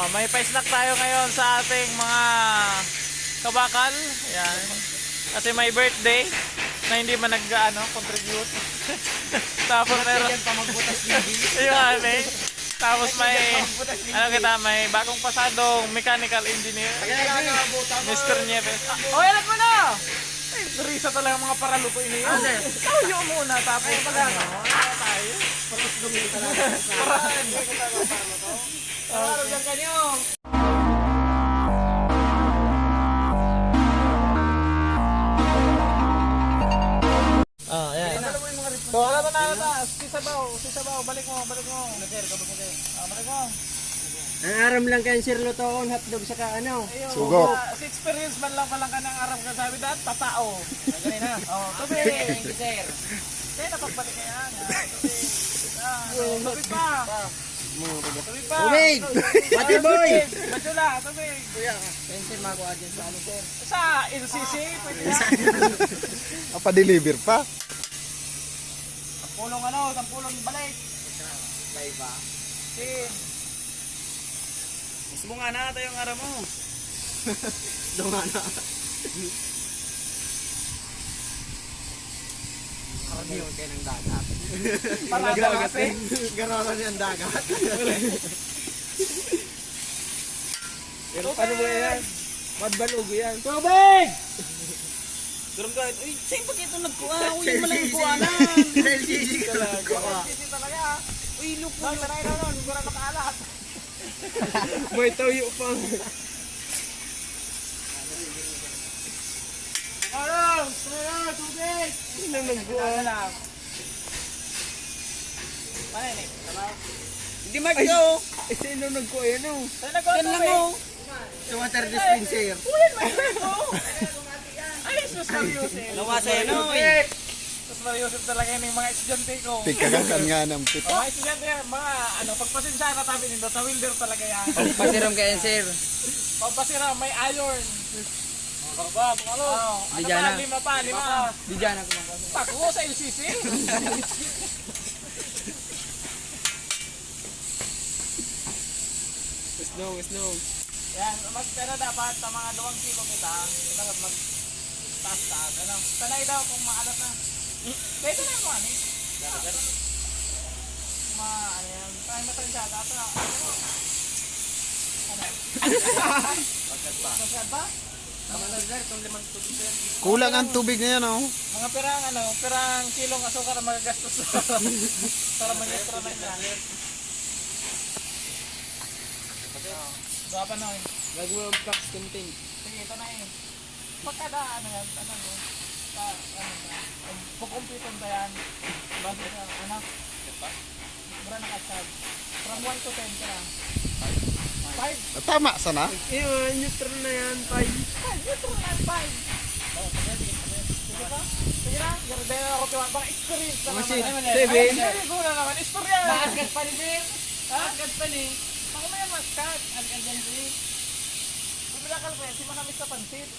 May pa-snack tayo ngayon sa ating mga kabakal. Yan. Kasi may birthday na hindi man contribute. Tapos meron pa magbutas din. Tapos may may bagong pasadong mechanical engineer. Mr. Nieves. Alam mo na. Risa talaga mga paraluto ini. Tayo muna tapos tayo. Tapos gumili talaga. Para diyan kanyo. Ayan. So, alam mo na. Si Sabaw, balik mo. Balik mo. Balik mo. Ang aram lang kayo sir lutoon, hotdog saka Sugok. Sa experience man lang palang ka ng aram ka sabi dahil patao. Ganyan na. Tubig. Thank you sir. Kaya napagbalik ka yan. Tubig pa. Tubig pa. Tubig! Pati boy! Madula, tubig. Sir, magawa dyan sa sir. Sa LCC, pwede na. Pa-deliver pa. Sampulong balik. Bye ba? Mismo nga na tayo ang aram mo. Dunga na. Karamihan kayo ng dagat. Parada kasi. Garawan niya ang dagat. Pero paano ba yan? Madbalugo yan. Tubig! Durong kahit, uy, sa'yo pag ito nagkuha? Uy, malang kuhanan. LCC talaga. LCC talaga. Uy, look mo. Taray na nun, hindi ko na makaalat. May tayo pang. Tubig! Sino nagbuha? Paano yun Hindi magyo. Sino nagbuha yan o? Saan nagkuha tubig? Sa water dispenser. Uy, may tubig! Ay, sus Mariusip. Nawasa yan o eh. Sus Mariusip talaga yun yung mga estudyante ko. Tigkagakan nga ng pit. Mga estudyante yan, mga pagpasensya na tabi nito, sa wilder talaga yan. Pasiram kayo sir. Pagpasira, may iron. Baba, bungalo. Di dyan na. Lima pa. Di dyan ako lang. Tako sa LCC. Snow. Yan, pero dapat sa mga 2 kilo kita, dapat mag-taas. Sanay daw kung maalat na. Pwede na yung mga ni. Yan. Try mo tayo siya. Dapat na. Magkat ba? Kulang ang tubig na yan, oh. Mga pirang kilong asukar ang magagastos para manyetro na yan. Dapat na eh. Gagawin ang flax content. Sige, ito na eh. Pagkada, pukumpiton ba yan? Basta siya, Mura na kasag. From 1 to 10 ka. 5? Tama sana. Ayun, neutral na yan. 5. Neutral na 5. Sige ba? Sige na. Gardena ako tiwan. Baka experience na naman. 7. Ay, gula naman. Istorya. Maaskat pa ni Sir. Maaskat pa ni. Ako may maskat. Askat dyan si. Bumilakal ko yan. Si manamis na pansit.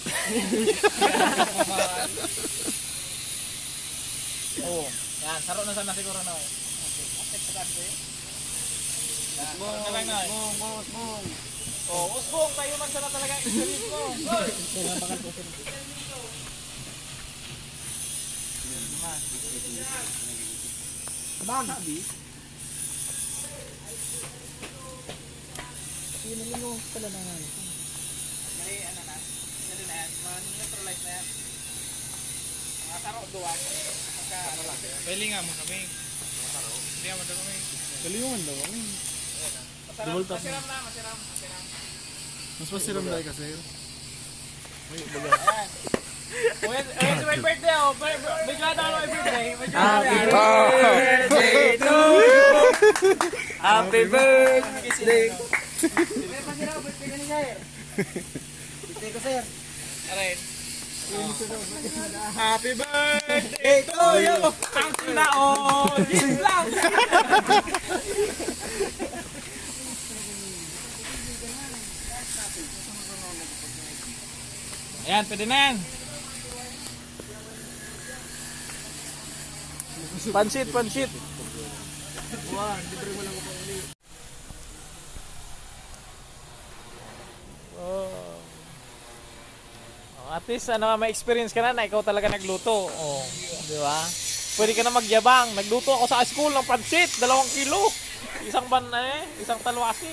Oo. Yan. Saro na sana siguro na. Okay. Askat pa kasi. Usbong. Oh, usbong. Tayo man sana talaga experience ko. Bang. Pala na nga. May na. Kasi na yan. Man-neutralize na yan. Mga saro doon. Pwede nga mo kami. Hindi nga mo doon kami. Kaliwangan daw. Masiram na. Mas masiram na kasi. Ayan. When my birthday ako. Bigla na ako my birthday. Happy birthday to you. Happy birthday. Birthday ko sir. Alright. Happy birthday to you. Ang tinaon. Yun lang. Ayan, pwede na yan. Pansit. At least ano, may experience ka na ikaw talaga nagluto. Oh, di ba? Pwede ka na magyabang. Nagluto ako sa school ng pansit, 2 kilo. Isang talwasi.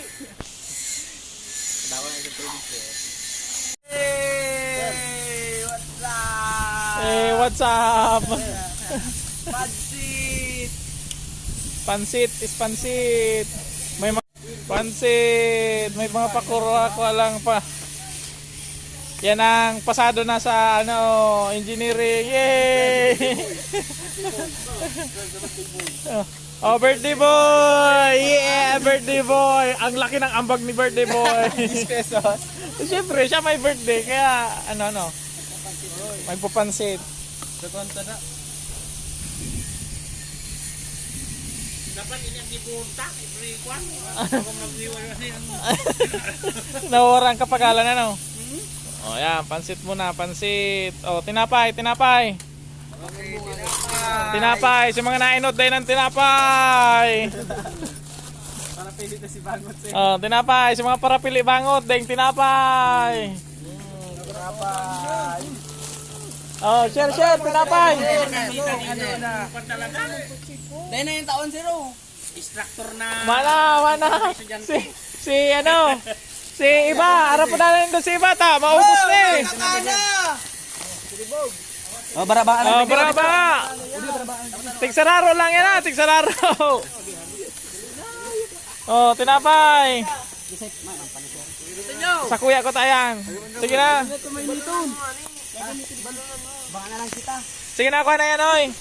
Hey! What's up? Eh, what's up? Pansit! Pansit is pansit. May mga pansit, may mga pakura ko lang pa. Yan ang pasado na sa ano, engineering. Yay! Oh, birthday boy! Yeah, birthday boy! Ang laki ng ambag ni birthday boy. 10 pesos. Siyempre, siya may birthday, kaya ano, may pupansit. Sa konta na. Dapat ini ang dibunta. Ibrikwan. Nawawaran ka pagalan ano? O yan, pansit muna, pansit. O, tinapay. Tinapay, si mga nainod din ng tinapay. Para pili na si Bangot eh. O, tinapay, si mga parapili bangot din tinapay. Tinapay. O, share, tinapay. Ano na? Dahil na yung taon zero. Instructor na. Mana. Si Iba, harap na lang doon si Iba ta, maubos na eh. Oh, barabaan. Oh, baraba. Tigsararo lang yan ha, tigsararo. Oh, tinapay. Sa kuya ko tayan. Sige na. Baka na lang kita. Sige na, kuha na yan, oy.